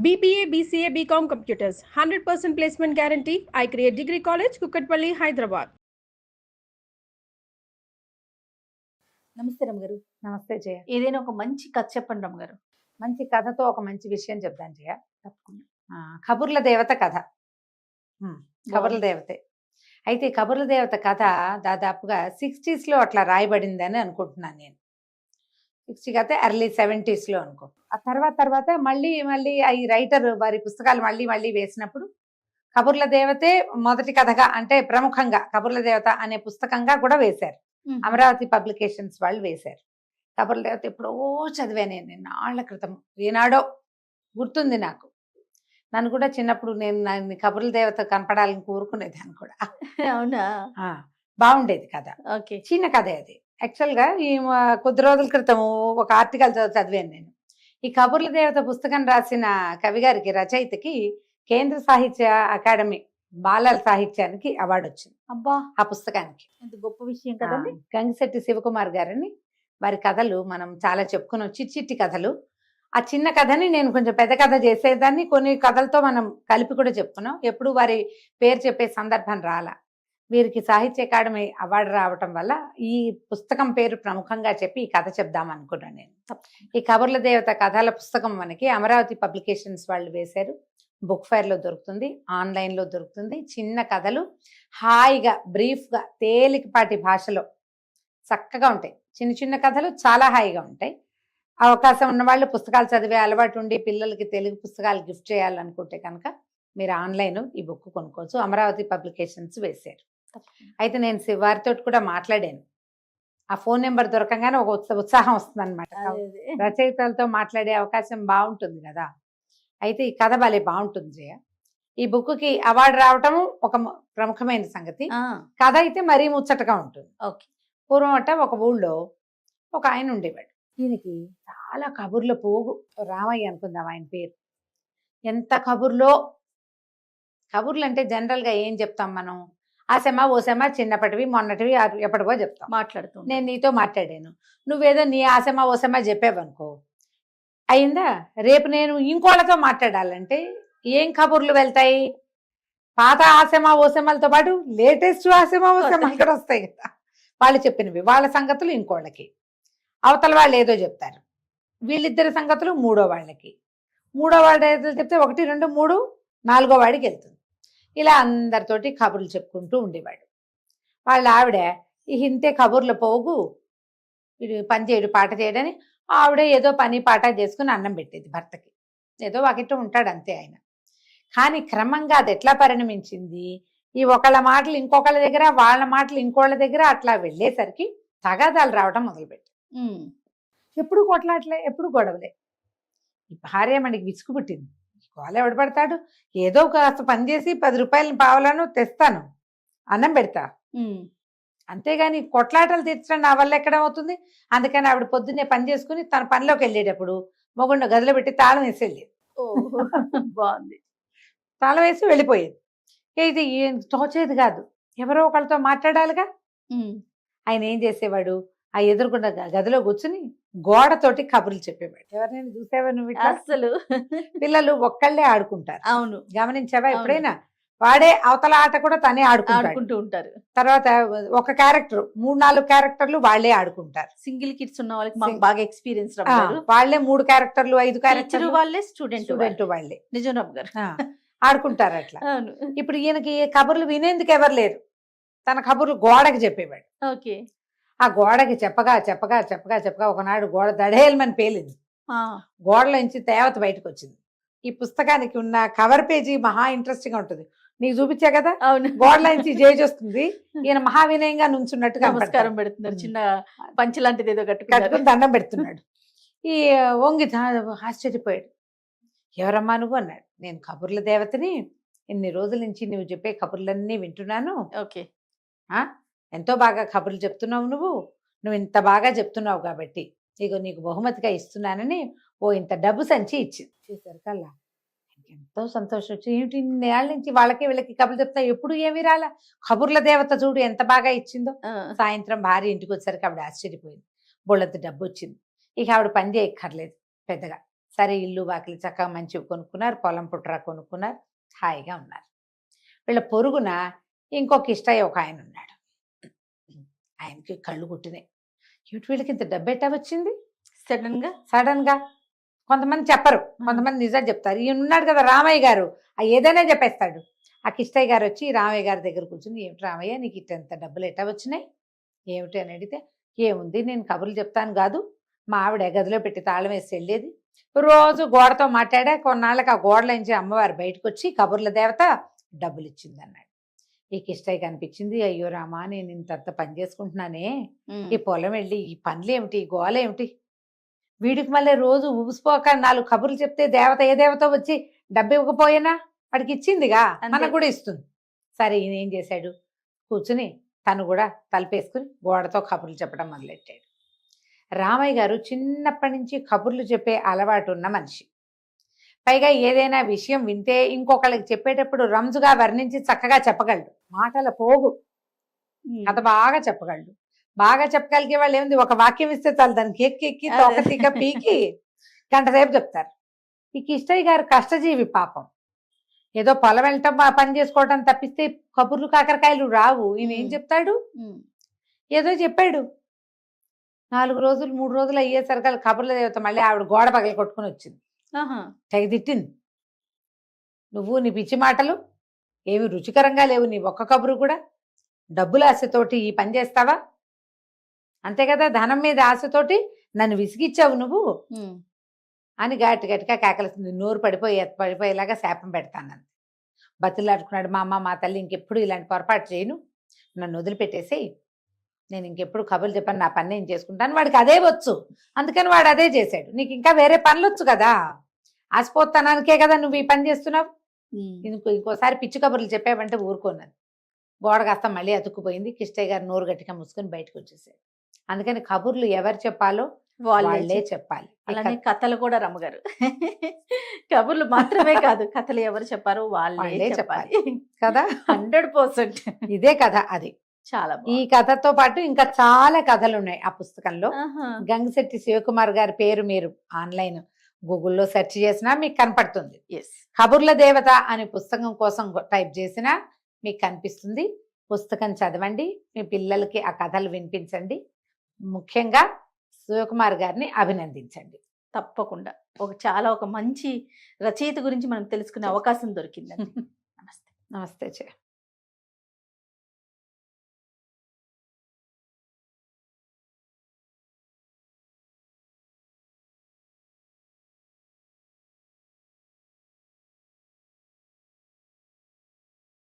BBA, BCA, BCom Computers, 100% placement guarantee. I create Degree College, Kukatpalli, Hyderabad. నమస్తే రమ్మగారు. నమస్తే జయ. ఏదైనా ఒక మంచి కథ చెప్పండి రమ్మగారు. మంచి కథతో ఒక మంచి విషయం చెప్తాను జయ. తప్పకుండా. కబుర్ల దేవత కథ. కబుర్ల దేవతే. అయితే ఈ కబుర్ల దేవత కథ దాదాపుగా 60s లో అట్లా రాయబడిందని అనుకుంటున్నాను నేను. 60 అయితే ఎర్లీ 70s లో అనుకో. ఆ తర్వాత మళ్ళీ ఈ రైటర్ వారి పుస్తకాలు మళ్ళీ వేసినప్పుడు కబుర్ల దేవతే మొదటి కథగా, అంటే ప్రముఖంగా కబుర్ల దేవత అనే పుస్తకంగా కూడా వేశారు. అమరావతి పబ్లికేషన్స్ వాళ్ళు వేశారు. కబుర్ల దేవత ఎప్పుడో చదివాను నేను, నాళ్ల క్రితం, ఏనాడో గుర్తుంది నాకు. నన్ను కూడా చిన్నప్పుడు నేను కబుర్ల దేవత కనపడాలని కోరుకునేదాన్ని కూడా. అవునా? బాగుండేది కథ. ఓకే. చిన్న కథే అది. యాక్చువల్గా ఈ కొద్ది రోజుల క్రితం ఒక ఆర్టికల్ చదివాను నేను. ఈ కబుర్ల దేవత పుస్తకం రాసిన కవి గారికి, రచయితకి కేంద్ర సాహిత్య అకాడమీ బాలల సాహిత్యానికి అవార్డు వచ్చింది. అబ్బా, ఆ పుస్తకానికి. ఎంత గొప్ప విషయం కదండి. గంగిశెట్టి శివకుమార్ గారని, వారి కథలు మనం చాలా చెప్పుకున్నాం, చిట్టి కథలు. ఆ చిన్న కథని నేను కొంచెం పెద్ద కథ చేసేదాన్ని, కొన్ని కథలతో మనం కలిపి కూడా చెప్పుకున్నాం. ఎప్పుడు వారి పేరు చెప్పే సందర్భం రాలా. వీరికి సాహిత్య అకాడమీ అవార్డు రావటం వల్ల ఈ పుస్తకం పేరు ప్రముఖంగా చెప్పి ఈ కథ చెప్దాం అనుకున్నాను నేను. ఈ కబుర్ల దేవత కథల పుస్తకం మనకి అమరావతి పబ్లికేషన్స్ వాళ్ళు వేశారు. బుక్ ఫైర్లో దొరుకుతుంది, ఆన్లైన్లో దొరుకుతుంది. చిన్న కథలు, హాయిగా బ్రీఫ్గా తేలికపాటి భాషలో చక్కగా ఉంటాయి. చిన్న కథలు చాలా హాయిగా ఉంటాయి. అవకాశం ఉన్న వాళ్ళు, పుస్తకాలు చదివే అలవాటు ఉండి పిల్లలకి తెలుగు పుస్తకాలు గిఫ్ట్ చేయాలనుకుంటే కనుక మీరు ఆన్లైన్ ఈ బుక్ కొనుక్కోవచ్చు. అమరావతి పబ్లికేషన్స్ వేశారు. అయితే నేను వారితో కూడా మాట్లాడాను. ఆ ఫోన్ నెంబర్ దొరకంగానే ఒక ఉత్సాహం వస్తుంది అనమాట. రచయితలతో మాట్లాడే అవకాశం బాగుంటుంది కదా. అయితే ఈ కథ భలే బాగుంటుంది జయ. ఈ బుక్కి అవార్డు రావటం ఒక ప్రముఖమైన సంగతి. కథ అయితే మరీ ముచ్చటగా ఉంటుంది. ఓకే. పూర్వం ఒక ఊళ్ళో ఒక ఆయన ఉండేవాడు. దీనికి చాలా కబుర్ల పోగు. రామయ్య అనుకుందాం ఆయన పేరు. ఎంత కబుర్లో. కబుర్లు అంటే జనరల్గా ఏం చెప్తాం మనం? ఆసెమా ఓసెమా, చిన్నప్పటివి మొన్నటివి ఎప్పటివో చెప్తాం. మాట్లాడుతూ నేను నీతో మాట్లాడాను, నువ్వేదో నీ ఆసెమా ఓసెమా చెప్పావనుకో, అయిందా? రేపు నేను ఇంకోళ్ళతో మాట్లాడాలంటే ఏం కబుర్లు వెళ్తాయి? పాత ఆసెమా ఓసెమాలతో పాటు లేటెస్ట్ ఆసెమా ఓసెమా ఇక్కడ వస్తాయి కదా. వాళ్ళు చెప్పినవి, వాళ్ళ సంగతులు ఇంకోళ్ళకి, అవతల వాళ్ళు ఏదో చెప్తారు, వీళ్ళిద్దరి సంగతులు మూడో వాళ్ళకి, మూడో వాళ్ళు ఏదో చెప్తే 1, 2, 3 4 వాడికి వెళ్తుంది. ఇలా అందరితోటి కబుర్లు చెప్పుకుంటూ ఉండేవాడు. వాళ్ళ ఆవిడ ఇంతే కబుర్ల పోగు, పని చేయడు పాట చేయడని ఆవిడ ఏదో పని పాట చేసుకుని అన్నం పెట్టేది భర్తకి. ఏదో ఒకటి ఉంటాడు అంతే ఆయన. కానీ క్రమంగా అది ఎట్లా పరిణమించింది, ఈ ఒకళ్ళ మాటలు ఇంకొకళ్ళ దగ్గర, వాళ్ళ మాటలు ఇంకోళ్ళ దగ్గర అట్లా వెళ్ళేసరికి తగాదాలు రావడం మొదలుపెట్టి, ఎప్పుడు కొట్లాట్లే, ఎప్పుడు గొడవలే. ఈ భార్య మనకి విసుగు పుట్టింది. వాళ్ళు ఎవడు పడతాడు, ఏదో కాస్త పని చేసి 10 రూపాయలు పావలను తెస్తాను, అన్నం పెడతా, అంతేగాని కొట్లాటలు తీర్చడం నా వల్ల ఎక్కడ అవుతుంది. అందుకని ఆవిడ పొద్దున్నే పని చేసుకుని తన పనిలోకి వెళ్ళేటప్పుడు మొగుండ గదిలో పెట్టి తాళం వేసి వెళ్ళేది. బాగుంది. తాళం వేసి వెళ్ళిపోయేది. ఇది తోచేది కాదు, ఎవరో ఒకళ్ళతో మాట్లాడాలిగా. ఆయన ఏం చేసేవాడు, ఆ ఎదురుకున్న గదిలో కూర్చుని గోడతోటి కబుర్లు చెప్పేవాడు. ఎవరైనా చూసావా నువ్వు? అసలు పిల్లలు ఒక్కళ్ళే ఆడుకుంటారు. అవును, గమనించావా ఎప్పుడైనా? వాడే అవతల ఆట కూడా తనే ఆడుకుంటూ ఉంటారు. తర్వాత ఒక క్యారెక్టర్, 3-4 క్యారెక్టర్లు వాళ్లే ఆడుకుంటారు. సింగిల్ కిడ్స్ ఉన్న వాళ్ళకి మాకు బాగా ఎక్స్పీరియన్స్. వాళ్లే 3 క్యారెక్టర్లు 5 క్యారెక్టర్లు వాళ్ళే, స్టూడెంట్ వాళ్ళే. నిజం రామ్ గారు ఆడుకుంటారు అట్లా. ఇప్పుడు ఈయనకి కబుర్లు వినేందుకు ఎవరు లేరు. తన కబుర్లు గోడకి చెప్పేవాడు. ఓకే. ఆ గోడకి చెప్పగా ఒకనాడు గోడ దడేలమని పేలింది. గోడలోంచి తేవత బయటకు వచ్చింది. ఈ పుస్తకానికి ఉన్న కవర్ పేజీ మహా ఇంట్రెస్టింగ్ గా ఉంటుంది. నీకు చూపించా కదా, గోడలోంచి జేజ్ వస్తుంది, ఈయన మహావినయంగా నుంచున్నట్టుగా నమస్కారం పెడుతున్నారు, చిన్న పంచి లాంటిది ఏదో కట్టుకుని దండం పెడుతున్నాడు. ఈ వంగి ఆశ్చర్యపోయాడు. ఎవరమ్మా నువ్వు అన్నాడు. నేను కబుర్ల దేవతని, ఇన్ని రోజుల నుంచి నువ్వు చెప్పే కబుర్లన్నీ వింటున్నాను. ఓకే. ఎంతో బాగా కబుర్లు చెప్తున్నావు నువ్వు ఇంత బాగా చెప్తున్నావు కాబట్టి ఇగో నీకు బహుమతిగా ఇస్తున్నానని ఇంత డబ్బు సంచి ఇచ్చింది. చేసరికల్లా ఎంతో సంతోషం వచ్చి, ఏమిటి నేళ్ళ నుంచి వాళ్ళకి వీళ్ళకి కబుర్లు చెప్తా, ఎప్పుడు ఏమి రాలా, కబుర్ల దేవత చూడు ఎంత బాగా ఇచ్చిందో. సాయంత్రం భార్య ఇంటికి వచ్చేసరికి ఆవిడ ఆశ్చర్యపోయింది. బోళ్ళంత డబ్బు వచ్చింది. ఇక ఆవిడ పని చేయక్కర్లేదు పెద్దగా, సరే ఇల్లు వాకిలి చక్కగా మంచివి కొనుక్కున్నారు, పొలం పుట్రా కొనుక్కున్నారు, హాయిగా ఉన్నారు. వీళ్ళ పొరుగున ఇంకొక ఇష్టయ్య ఒక ఆయన ఉన్నాడు. ఆయనకి కళ్ళు కుట్టినాయి. ఏమిటి వీళ్ళకి ఇంత డబ్బు ఎట్టా వచ్చింది సడన్ గా? కొంతమంది చెప్పరు, కొంతమంది నిజం చెప్తారు. ఈయన ఉన్నాడు కదా రామయ్య గారు, ఏదైనా చెప్పేస్తాడు. ఆ కిష్టయ్య గారు వచ్చి రామయ్య గారి దగ్గర కూర్చుని, ఏమిటి రామయ్య నీకు ఇంత డబ్బులు ఎట్టా వచ్చినాయి ఏమిటి అని అడిగితే, ఏముంది నేను కబుర్లు చెప్తాను కాదు, మా ఆవిడ గదిలో పెట్టి తాళం వేసి వెళ్ళేది, రోజు గోడతో మాట్లాడా, కొన్నాళ్ళకి ఆ గోడలోంచి అమ్మవారు బయటకు వచ్చి కబుర్ల దేవత డబ్బులు ఇచ్చింది అన్నాడు. ఈ కిష్టయ్య కనిపించింది, అయ్యో రామా నేను ఇంతంత పని చేసుకుంటున్నానే, ఈ పొలం వెళ్ళి ఈ పనులు ఏమిటి, ఈ గోల ఏమిటి, వీడికి మళ్ళీ రోజు ఊసిపోక 4 కబుర్లు చెప్తే దేవత ఏ దేవత వచ్చి డబ్బు ఇవ్వకపోయినా వాడికి ఇచ్చిందిగా, మనకు కూడా ఇస్తుంది. సరే ఈయన ఏం చేశాడు, కూర్చుని తను కూడా తలపేసుకుని గోడతో కబుర్లు చెప్పడం మొదలెట్టాడు. రామయ్య గారు చిన్నప్పటి నుంచి కబుర్లు చెప్పే అలవాటు ఉన్న మనిషి. పైగా ఏదైనా విషయం వింటే ఇంకొకళ్ళకి చెప్పేటప్పుడు రంజుగా వర్ణించి చక్కగా చెప్పగలడు. మాటల పోగు, కథ బాగా చెప్పగలడు. బాగా చెప్పగలిగే వాళ్ళు ఏముంది, ఒక వాక్యం ఇస్తే చాలు దానికి ఎక్కి తొక్కతిక పీకి గంట సేపు చెప్తారు. ఈ కిష్టయ్య గారు కష్టజీవి పాపం, ఏదో పొలం వెళ్ళటం పని చేసుకోవటం తప్పిస్తే కబుర్లు కాకరకాయలు రావు. ఈయన ఏం చెప్తాడు, ఏదో చెప్పాడు. 4 రోజులు 3 రోజులు అయ్యేసరికి కబుర్ల దేవత మళ్ళీ ఆవిడ గోడ పగల కొట్టుకుని వచ్చింది. తెగ తిట్టింది, నువ్వు నీ పిచ్చి మాటలు ఏమి రుచికరంగా లేవు, నీ ఒక్క కబురు కూడా డబ్బుల ఆశతోటి ఈ పని చేస్తావా, అంతే కదా, ధనం మీద ఆశతోటి నన్ను విసిగిచ్చావు నువ్వు అని గట్టిగా కేకలుస్తుంది. నోరు పడిపోయేలాగా శాపం పెడతాను. బతులాడుకున్నాడు, మా అమ్మ మా తల్లి ఇంకెప్పుడు ఇలాంటి పొరపాటు చేయను, నన్ను వదిలిపెట్టేసేయి, నేను ఇంకెప్పుడు కబుర్లు చెప్పాను, నా పని నేను చేసుకుంటాను. వాడికి అదే వచ్చు, అందుకని వాడు అదే చేశాడు. నీకు ఇంకా వేరే పనులు వచ్చు కదా, ఆశపోతానానికే కదా నువ్వు ఈ పని చేస్తున్నావు, ఇంకోసారి పిచ్చి కబుర్లు చెప్పావంటే ఊరుకున్నది. గోడ కాస్త మళ్ళీ అతుక్కుపోయింది. కిష్టయ్య గారు నోరు గట్టిగా మూసుకొని బయటకు వచ్చేసాడు. అందుకని కబుర్లు ఎవరు చెప్పాలో వాళ్ళే చెప్పాలి. అలానే కథలు కూడా రమ్మగారు కబుర్లు మాత్రమే కాదు, కథలు ఎవరు చెప్పారో వాళ్ళే చెప్పాలి కదా, 100%. ఇదే కథ. అది చాలా ఈ కథతో పాటు ఇంకా చాలా కథలు ఉన్నాయి ఆ పుస్తకంలో. గంగిశెట్టి శివకుమార్ గారి పేరు మీరు ఆన్లైన్ గూగుల్లో సెర్చ్ చేసినా మీకు కనపడుతుంది. కబుర్ల దేవత అనే పుస్తకం కోసం టైప్ చేసినా మీకు కనిపిస్తుంది. పుస్తకం చదవండి, మీ పిల్లలకి ఆ కథలు వినిపించండి. ముఖ్యంగా శివకుమార్ గారిని అభినందించండి. తప్పకుండా ఒక మంచి రచయిత గురించి మనం తెలుసుకునే అవకాశం దొరికిందండి. నమస్తే.